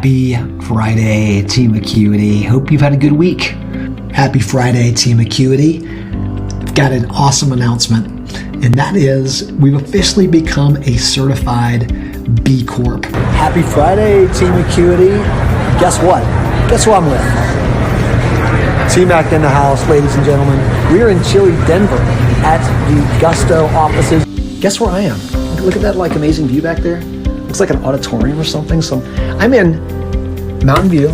Happy Friday, Team Acuity. Hope you've had a good week. Happy Friday, Team Acuity. I've got an awesome announcement, and that is we've officially become a certified B Corp. Happy Friday, Team Acuity. Guess what? Guess who I'm with? T-Mac in the house, ladies and gentlemen. We're in chilly Denver at the Gusto offices. Guess where I am? Look at that amazing view back there. Looks like an auditorium or something. So I'm in Mountain View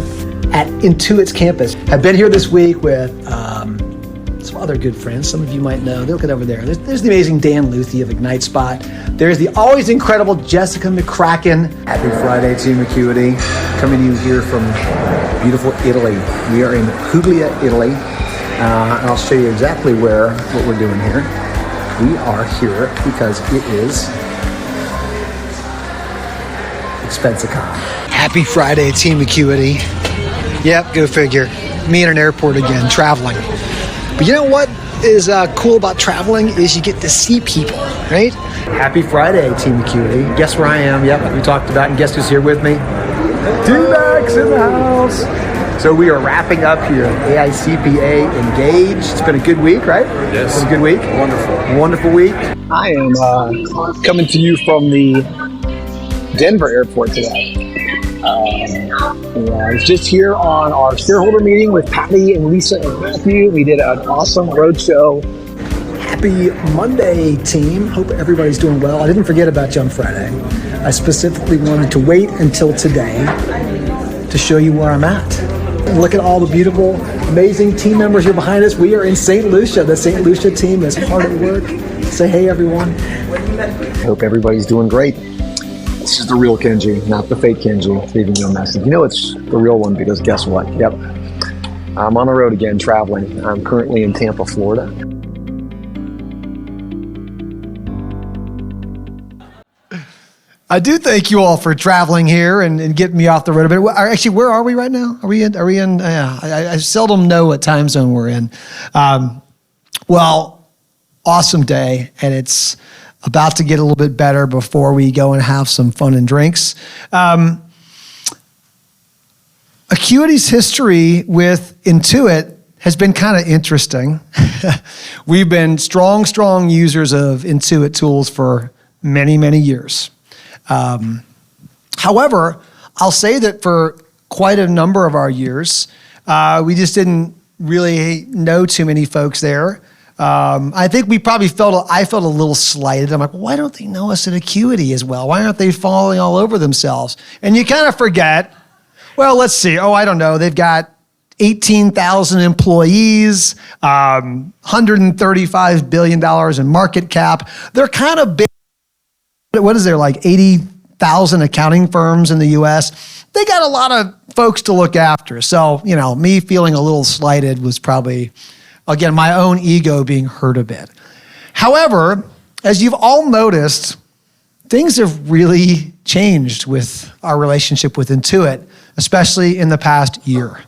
at Intuit's campus. I've been here this week with some other good friends. Some of you might know. Look at over there. There's the amazing Dan Luthi of Ignite Spot. There's the always incredible Jessica McCracken. Happy Friday, Team Acuity. Coming to you here from beautiful Italy. We are in Puglia, Italy. And I'll show you exactly what we're doing here. We are here because it is ExpensiCon. Happy Friday, Team Acuity. Yep, go figure. Me in an airport again, traveling. But you know what is cool about traveling is you get to see people, right? Happy Friday, Team Acuity. Guess where I am? Yep, we talked about, and guess who's here with me? T-Max in the house. So we are wrapping up here at AICPA Engage. It's been a good week, right? Yes. It's been a good week. Wonderful week. I am coming to you from the Denver airport today. I was just here on our shareholder meeting with Patty and Lisa and Matthew. We did an awesome roadshow. Happy Monday, team. Hope everybody's doing well. I didn't forget about you on Friday. I specifically wanted to wait until today to show you where I'm at. Look at all the beautiful, amazing team members here behind us. We are in St. Lucia. The St. Lucia team is hard at work. Say hey, everyone. Hope everybody's doing great. This is the real Kenji, not the fake Kenji, leaving you a message. You know it's the real one because guess what? Yep. I'm on the road again, traveling. I'm currently in Tampa, Florida. I do thank you all for traveling here and getting me off the road a bit. Actually, where are we right now? Are we in? I seldom know what time zone we're in. Well, awesome day, and it's about to get a little bit better before we go and have some fun and drinks. Acuity's history with Intuit has been kind of interesting. We've been strong users of Intuit tools for many, many years. However, I'll say that for quite a number of our years, we just didn't really know too many folks there. I think I felt a little slighted. I'm like, why don't they know us at Acuity as well? Why aren't they falling all over themselves? And you kind of forget, well, let's see. Oh, I don't know. They've got 18,000 employees, $135 billion in market cap. They're kind of big. What is there, like 80,000 accounting firms in the US? They got a lot of folks to look after. So, me feeling a little slighted was probably, again, my own ego being hurt a bit. However, as you've all noticed, things have really changed with our relationship with Intuit, especially in the past year.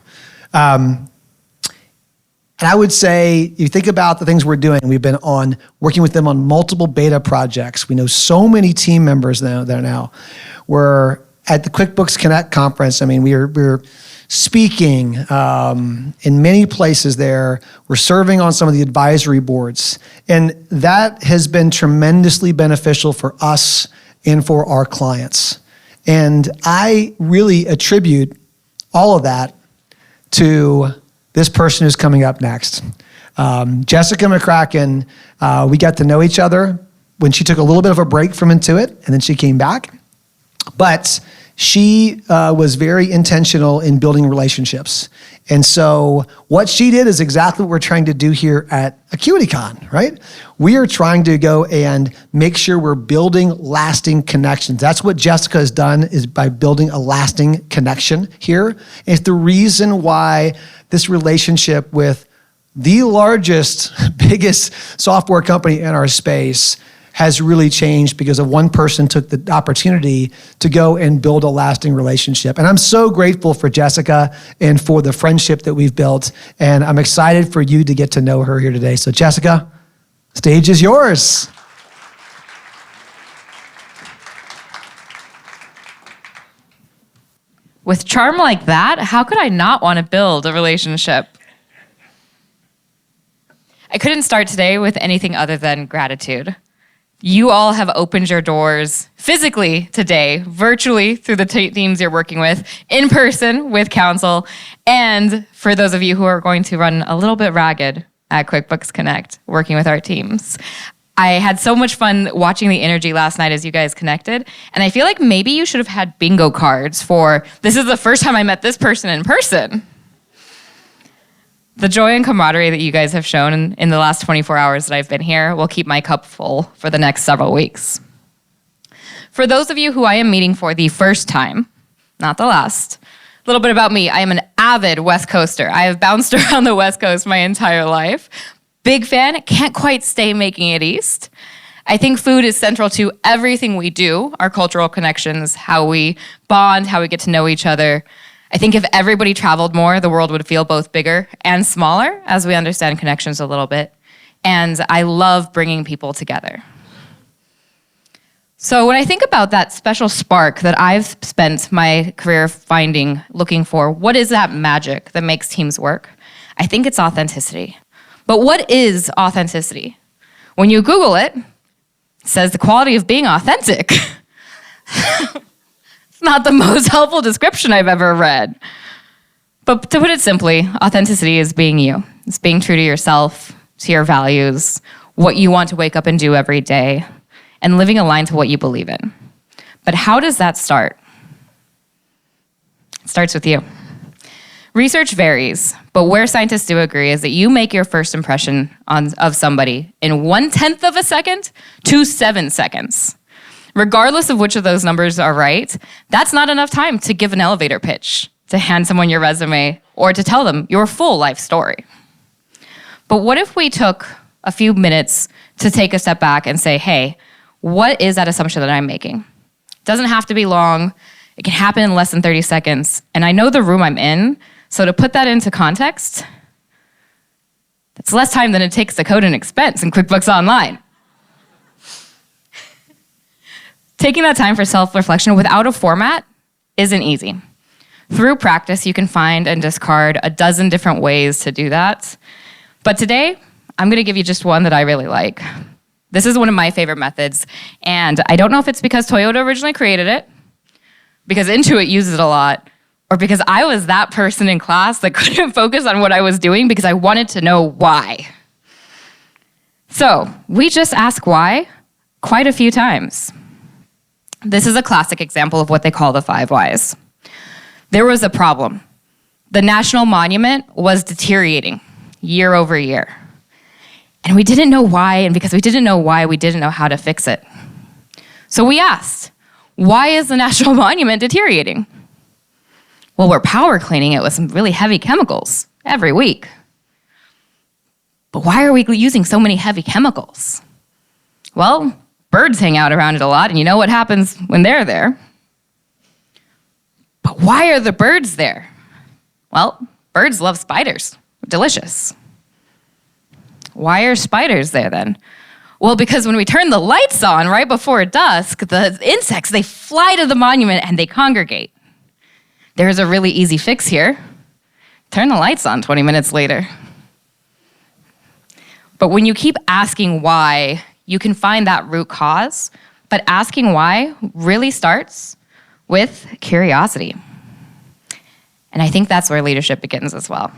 And I would say, you think about the things we're doing, we've been working with them on multiple beta projects. We know so many team members there now. We're at the QuickBooks Connect conference. I mean, we're speaking in many places there. We're serving on some of the advisory boards. And that has been tremendously beneficial for us and for our clients. And I really attribute all of that to this person who's coming up next. Jessica McCracken, we got to know each other when she took a little bit of a break from Intuit, and then she came back. But she was very intentional in building relationships. And so what she did is exactly what we're trying to do here at AcuityCon, right? We are trying to go and make sure we're building lasting connections. That's what Jessica has done, is by building a lasting connection here. And it's the reason why this relationship with the largest, biggest software company in our space has really changed because of one person took the opportunity to go and build a lasting relationship. And I'm so grateful for Jessica and for the friendship that we've built. And I'm excited for you to get to know her here today. So Jessica, stage is yours. With charm like that, how could I not want to build a relationship? I couldn't start today with anything other than gratitude. You all have opened your doors physically today, virtually through the teams you're working with, in person with counsel, and for those of you who are going to run a little bit ragged at QuickBooks Connect, working with our teams. I had so much fun watching the energy last night as you guys connected, and I feel like maybe you should have had bingo cards for, this is the first time I met this person in person. The joy and camaraderie that you guys have shown in the last 24 hours that I've been here will keep my cup full for the next several weeks. For those of you who I am meeting for the first time, not the last, a little bit about me. I am an avid West Coaster. I have bounced around the West Coast my entire life. Big fan, can't quite stay making it east. I think food is central to everything we do, our cultural connections, how we bond, how we get to know each other. I think if everybody traveled more, the world would feel both bigger and smaller as we understand connections a little bit. And I love bringing people together. So when I think about that special spark that I've spent my career looking for, what is that magic that makes teams work? I think it's authenticity. But what is authenticity? When you Google it, it says the quality of being authentic. It's not the most helpful description I've ever read. But to put it simply, authenticity is being you. It's being true to yourself, to your values, what you want to wake up and do every day, and living aligned to what you believe in. But how does that start? It starts with you. Research varies, but where scientists do agree is that you make your first impression of somebody in 1/10 of a second to 7 seconds. Regardless of which of those numbers are right, that's not enough time to give an elevator pitch, to hand someone your resume, or to tell them your full life story. But what if we took a few minutes to take a step back and say, hey, what is that assumption that I'm making? It doesn't have to be long. It can happen in less than 30 seconds. And I know the room I'm in, so to put that into context, that's less time than it takes to code an expense in QuickBooks Online. Taking that time for self-reflection without a format isn't easy. Through practice, you can find and discard a dozen different ways to do that. But today, I'm going to give you just one that I really like. This is one of my favorite methods, and I don't know if it's because Toyota originally created it, because Intuit uses it a lot, or because I was that person in class that couldn't focus on what I was doing because I wanted to know why. So we just ask why quite a few times. This is a classic example of what they call the 5 whys. There was a problem. The national monument was deteriorating year over year. And we didn't know why, and because we didn't know why, we didn't know how to fix it. So we asked, why is the national monument deteriorating? Well, we're power cleaning it with some really heavy chemicals every week. But why are we using so many heavy chemicals? Well, birds hang out around it a lot, and you know what happens when they're there. But why are the birds there? Well, birds love spiders. Delicious. Why are spiders there then? Well, because when we turn the lights on right before dusk, the insects, they fly to the monument and they congregate. There's a really easy fix here. Turn the lights on 20 minutes later. But when you keep asking why, you can find that root cause. But asking why really starts with curiosity. And I think that's where leadership begins as well.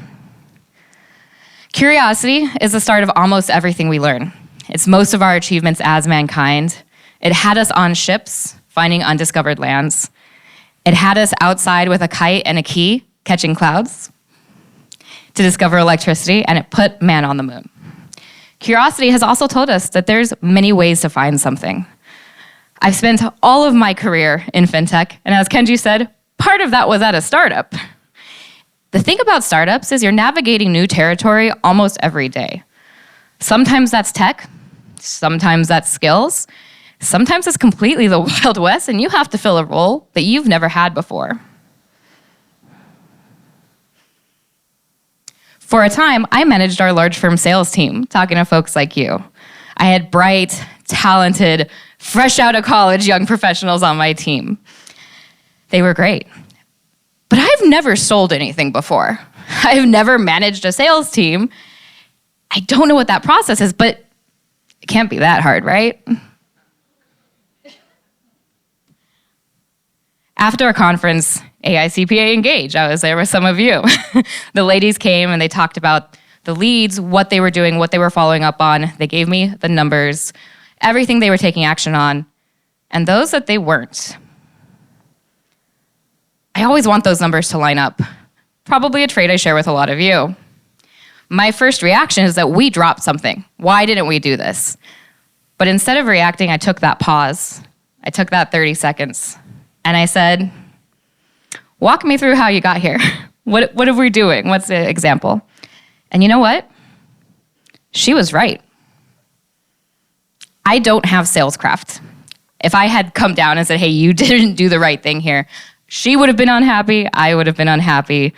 Curiosity is the start of almost everything we learn. It's most of our achievements as mankind. It had us on ships, finding undiscovered lands. It had us outside with a kite and a key, catching clouds to discover electricity, and it put man on the moon. Curiosity has also told us that there's many ways to find something. I've spent all of my career in fintech, and as Kenji said, part of that was at a startup. The thing about startups is you're navigating new territory almost every day. Sometimes that's tech, sometimes that's skills, sometimes it's completely the Wild West and you have to fill a role that you've never had before. For a time, I managed our large firm sales team, talking to folks like you. I had bright, talented, fresh out of college young professionals on my team. They were great. But I've never sold anything before. I've never managed a sales team. I don't know what that process is, but it can't be that hard, right? After a conference, AICPA Engage, I was there with some of you. The ladies came and they talked about the leads, what they were doing, what they were following up on. They gave me the numbers, everything they were taking action on, and those that they weren't. I always want those numbers to line up. Probably a trait I share with a lot of you. My first reaction is that we dropped something. Why didn't we do this? But instead of reacting, I took that pause. I took that 30 seconds. And I said, walk me through how you got here. What are we doing? What's the example? And you know what? She was right. I don't have sales craft. If I had come down and said, hey, you didn't do the right thing here, she would have been unhappy, I would have been unhappy,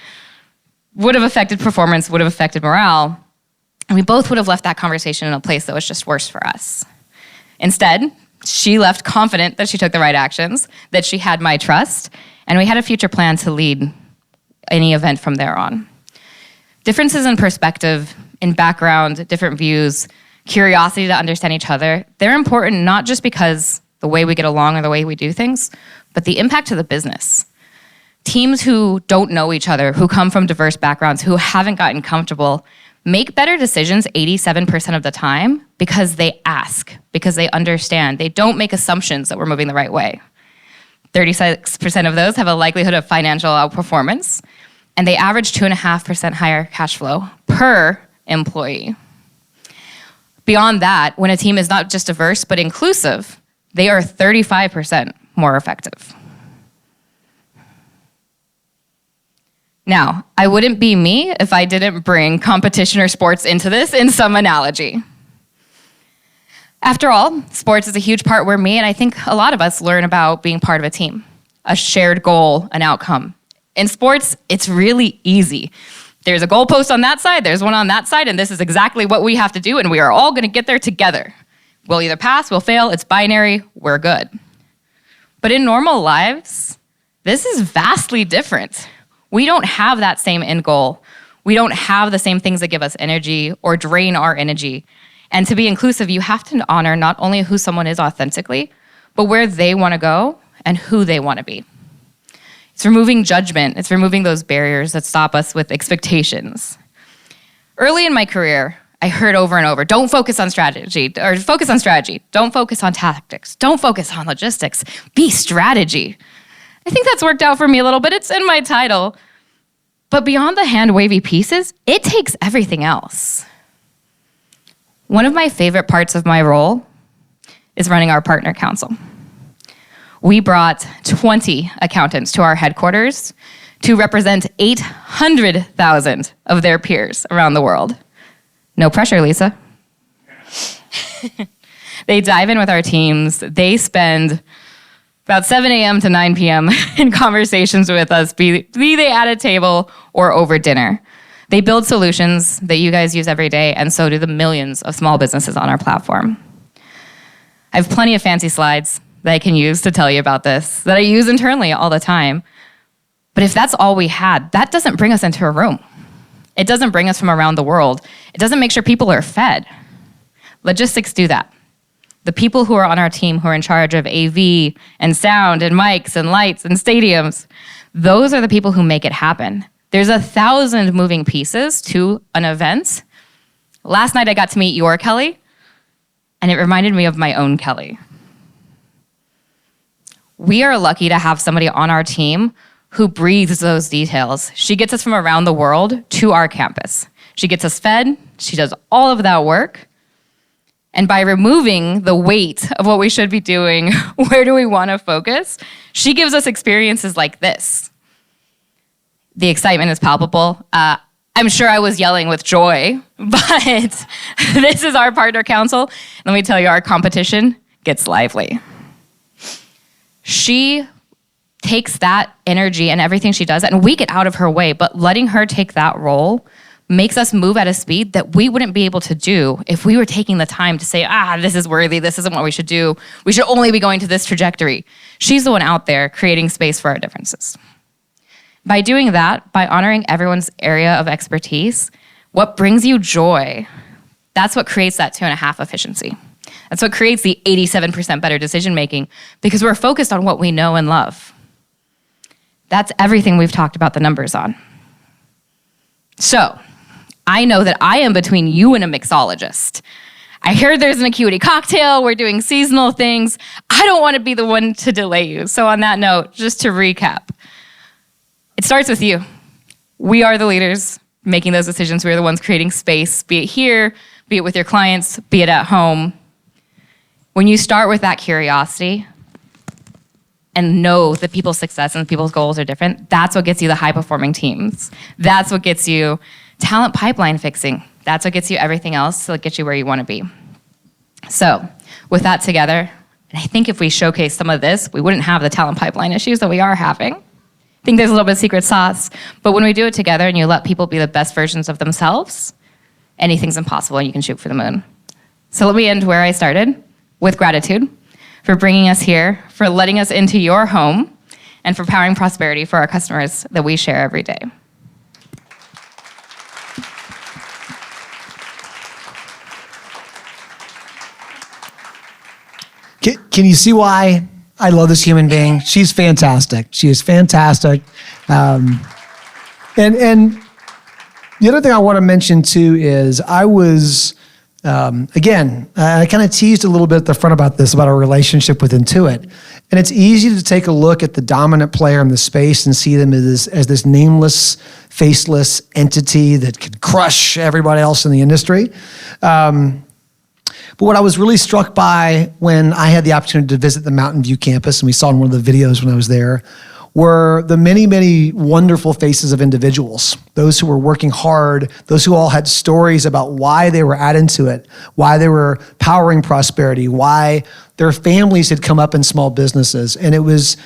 would have affected performance, would have affected morale, and we both would have left that conversation in a place that was just worse for us. Instead, she left confident that she took the right actions, that she had my trust, and we had a future plan to lead any event from there on. Differences in perspective, in background, different views, curiosity to understand each other, they're important not just because the way we get along or the way we do things, but the impact to the business. Teams who don't know each other, who come from diverse backgrounds, who haven't gotten comfortable, make better decisions 87% of the time because they ask, because they understand. They don't make assumptions that we're moving the right way. 36% of those have a likelihood of financial outperformance, and they average 2.5% higher cash flow per employee. Beyond that, when a team is not just diverse but inclusive, they are 35% more effective. Now, I wouldn't be me if I didn't bring competition or sports into this in some analogy. After all, sports is a huge part where me and I think a lot of us learn about being part of a team, a shared goal, an outcome. In sports, it's really easy. There's a goalpost on that side, there's one on that side, and this is exactly what we have to do, and we are all gonna get there together. We'll either pass, we'll fail, it's binary, we're good. But in normal lives, this is vastly different. We don't have that same end goal. We don't have the same things that give us energy or drain our energy. And to be inclusive, you have to honor not only who someone is authentically, but where they want to go and who they want to be. It's removing judgment. It's removing those barriers that stop us with expectations. Early in my career, I heard over and over, don't focus on strategy, or focus on strategy. Don't focus on tactics. Don't focus on logistics. Be strategy. I think that's worked out for me a little bit. It's in my title. But beyond the hand-wavy pieces, it takes everything else. One of my favorite parts of my role is running our partner council. We brought 20 accountants to our headquarters to represent 800,000 of their peers around the world. No pressure, Lisa. They dive in with our teams. They spend about 7 a.m. to 9 p.m. in conversations with us, be they at a table or over dinner. They build solutions that you guys use every day, and so do the millions of small businesses on our platform. I have plenty of fancy slides that I can use to tell you about this, that I use internally all the time. But if that's all we had, that doesn't bring us into a room. It doesn't bring us from around the world. It doesn't make sure people are fed. Logistics do that. The people who are on our team who are in charge of AV and sound and mics and lights and stadiums, those are the people who make it happen. There's 1,000 moving pieces to an event. Last night I got to meet your Kelly, and it reminded me of my own Kelly. We are lucky to have somebody on our team who breathes those details. She gets us from around the world to our campus. She gets us fed, she does all of that work. And by removing the weight of what we should be doing, where do we want to focus, she gives us experiences like this. The excitement is palpable. I'm sure I was yelling with joy, but this is our partner council. Let me tell you, our competition gets lively. She takes that energy and everything she does, and we get out of her way, but letting her take that role makes us move at a speed that we wouldn't be able to do if we were taking the time to say, this is worthy, this isn't what we should do. We should only be going to this trajectory. She's the one out there creating space for our differences. By doing that, by honoring everyone's area of expertise, what brings you joy, that's what creates that 2.5 efficiency. That's what creates the 87% better decision making, because we're focused on what we know and love. That's everything we've talked about the numbers on. So, I know that I am between you and a mixologist. I heard there's an Acuity cocktail, we're doing seasonal things. I don't want to be the one to delay you. So on that note, just to recap, it starts with you. We are the leaders making those decisions. We are the ones creating space, be it here, be it with your clients, be it at home. When you start with that curiosity and know that people's success and people's goals are different, that's what gets you the high-performing teams. That's what gets you talent pipeline fixing. That's what gets you everything else to get you where you want to be. So with that together, and I think if we showcase some of this, we wouldn't have the talent pipeline issues that we are having. I think there's a little bit of secret sauce, but when we do it together and you let people be the best versions of themselves, anything's impossible and you can shoot for the moon. So let me end where I started, with gratitude for bringing us here, for letting us into your home, and for powering prosperity for our customers that we share every day. Can you see why I love this human being? She's fantastic. She is fantastic. And the other thing I want to mention too is I was, again, I kind of teased a little bit at the front about this, about our relationship with Intuit. And it's easy to take a look at the dominant player in the space and see them as this nameless, faceless entity that could crush everybody else in the industry. But what I was really struck by when I had the opportunity to visit the Mountain View campus, and we saw in one of the videos when I was there, were the many, many wonderful faces of individuals, those who were working hard, those who all had stories about why they were at Intuit, why they were powering prosperity, why their families had come up in small businesses. And it was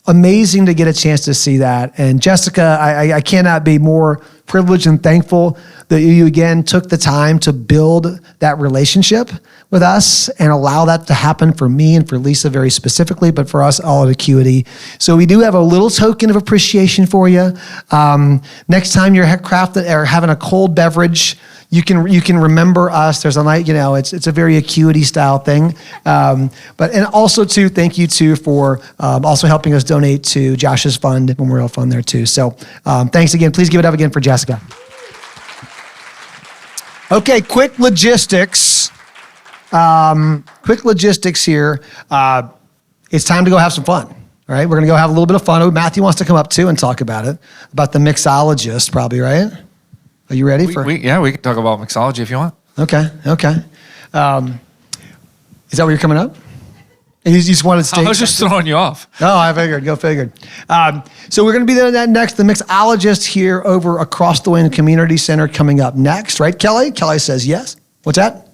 amazing to get a chance to see that. And Jessica, I cannot be more privileged and thankful that you again took the time to build that relationship with us and allow that to happen for me and for Lisa very specifically, but for us all at Acuity. So we do have a little token of appreciation for you. Next time you're crafting or having a cold beverage, you can remember us. There's a night, it's a very Acuity style thing. And also too, thank you too for also helping us donate to Josh's fund, Memorial Fund there too. So thanks again. Please give it up again for Jessica. Okay, quick logistics. Quick logistics here. It's time to go have some fun. All right, we're gonna go have a little bit of fun. Oh, Matthew wants to come up too and talk about the mixologist, probably, right? Are you ready for? We can talk about mixology if you want. Okay. Is that where you're coming up? You just wanted to stay. I was just throwing you off. Oh, I figured. Go figured. So we're going to be doing that next. The mixologist here over across the way in the community center coming up next, right, Kelly? Kelly says yes. What's that?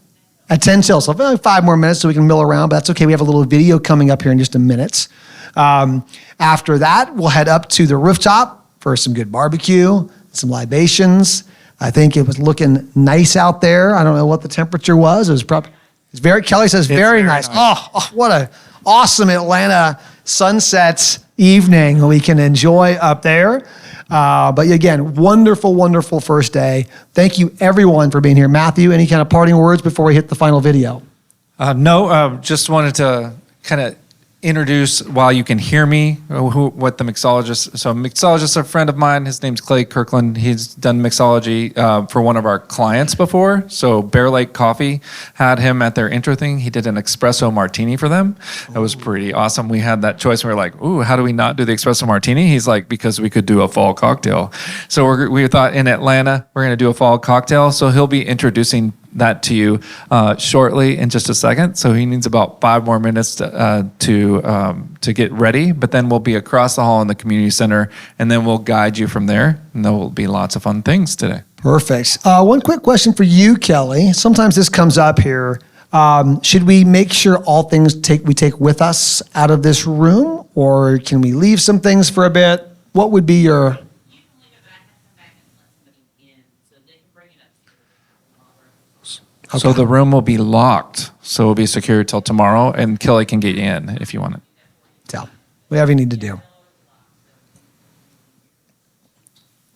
At 10 till. So 5 more minutes so we can mill around, but that's okay. We have a little video coming up here in just a minute. After that, we'll head up to the rooftop for some good barbecue, some libations. I think it was looking nice out there. I don't know what the temperature was. It was probably, Kelly says very nice. Oh, what a awesome Atlanta sunset evening we can enjoy up there. But again, wonderful, wonderful first day. Thank you everyone for being here. Matthew, any kind of parting words before we hit the final video? No, just wanted to kind of introduce, while you can hear me, what the mixologist. So mixologist is a friend of mine. His name's Clay Kirkland. He's done mixology for one of our clients before. So Bear Lake Coffee had him at their intro thing. He did an espresso martini for them. That was pretty awesome. We had that choice. We were like, ooh, how do we not do the espresso martini? He's like, because we could do a fall cocktail. So we thought in Atlanta, we're going to do a fall cocktail. So he'll be introducing that to you shortly in just a second. So he needs about 5 more minutes to get ready, but then we'll be across the hall in the community center, and then we'll guide you from there, and there will be lots of fun things today. Perfect. One quick question for you, Kelly. Sometimes this comes up here. Should we make sure all things we take with us out of this room, or can we leave some things for a bit? What would be your... Okay. So the room will be locked, so it'll be secure till tomorrow, and Kelly can get you in if you want it. So, whatever you need to do.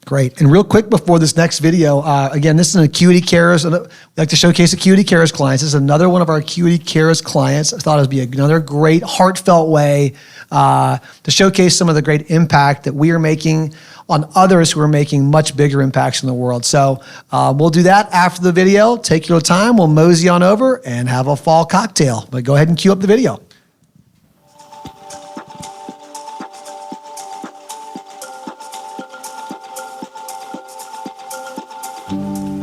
Great. And real quick before this next video, again, this is an Acuity Cares. We like to showcase Acuity Cares clients. This is another one of our Acuity Cares clients. I thought it would be another great heartfelt way to showcase some of the great impact that we are making on others who are making much bigger impacts in the world. So we'll do that after the video. Take your time. We'll mosey on over and have a fall cocktail. But go ahead and cue up the video.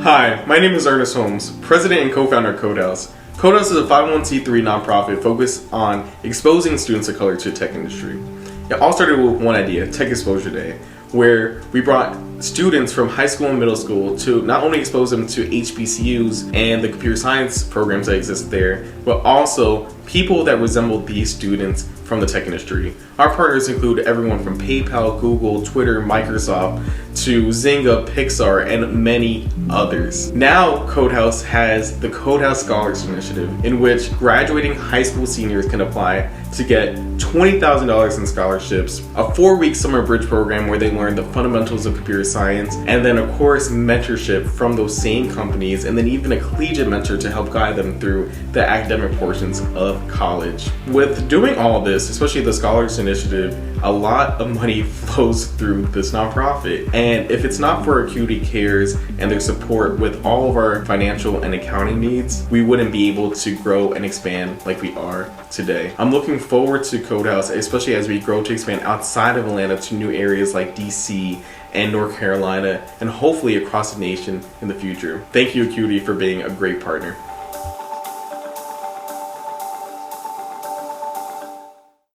Hi, my name is Ernest Holmes, president and co-founder of Codehouse. Codehouse is a 501c3 nonprofit focused on exposing students of color to the tech industry. It all started with one idea, Tech Exposure Day, where we brought students from high school and middle school to not only expose them to HBCUs and the computer science programs that exist there, but also people that resemble these students from the tech industry. Our partners include everyone from PayPal, Google, Twitter, Microsoft, to Zynga, Pixar, and many others. Now Codehouse has the Codehouse Scholars Initiative, in which graduating high school seniors can apply to get $20,000 in scholarships, a 4-week summer bridge program where they learn the fundamentals of computer science, and then of course mentorship from those same companies, and then even a collegiate mentor to help guide them through the academic portions of college. With doing all of this, especially the Scholars Initiative, a lot of money flows through this nonprofit. And if it's not for Acuity Cares and their support with all of our financial and accounting needs, we wouldn't be able to grow and expand like we are today. I'm looking forward to Codehouse, especially as we grow to expand outside of Atlanta to new areas like DC and North Carolina, and hopefully across the nation in the future. Thank you, Acuity, for being a great partner.